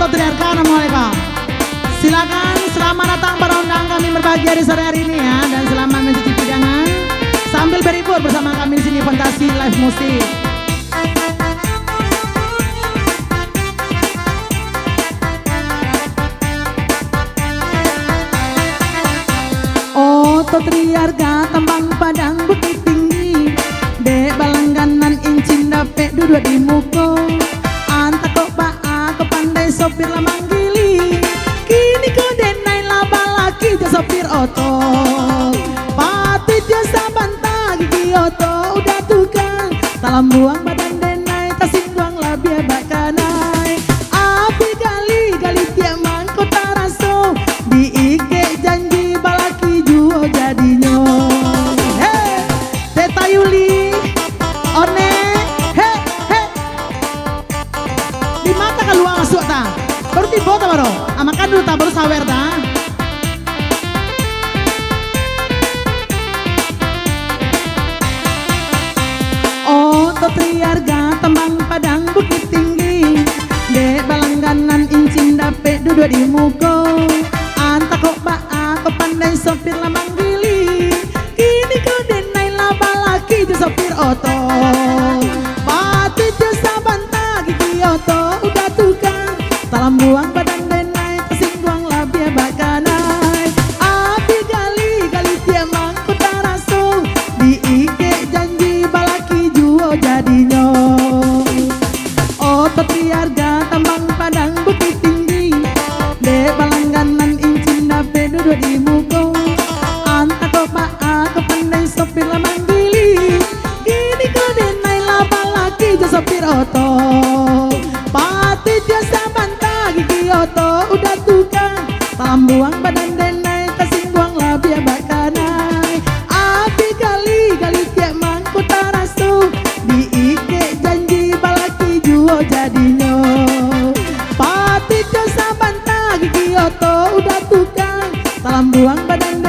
teriakan namanya. Silakan selamat datang para undang kami berbahagia di sore hari ini ya, dan selamat mencicipi hidangan sambil berhibur bersama kami di sini Fantasi Live Musik. Oh Triarga Tembang Padang Bukit Tinggi, de balangganan incin dapet duduk di muko. Anta kok pak aku pandai sopir lah manggili, kini kau denai laba laki dia sopir oto. Pati dia sabanta gigi oto udah tukang, talam buang badan denai tasingguang lah biar bakanai. Api gali tiap mangko taraso, diike janji balaki juo jadinya. Hey, Teta Yuli, one, he, di mata keluar masuk ta, baru tiba ta baru, makan dulu ta baru sawer ta. Oh Triarga Tembang Padang Bukit Tinggi, de balangganan incin dapet duduk di muko. Anta kok pak aku pandai sopir lah manggili, kini kau denai laba laki dia sopir oto. Pati dia sabanta gigi oto udah tukang, talam buang badan denai tersinggung lah biar bakanai. Api gali tiap mangku taraso, diike janji balaki juo jadinya. Oh Triarga Tembang Padang Bukit Tinggi, de balangganan incin dapet duduk di muko. Anta kok pak aku pandai sopir lah manggili, kini kau denai laba laki dia sopir oto. Pati dia sabanta gigi oto udah tukang, talam buang badan denai tersinggung lah biar bakanai. Api gali tiap mangku taraso, diike janji balaki juo jadinya. Pati dia sabanta gigi oto udah tukang, talam buang badan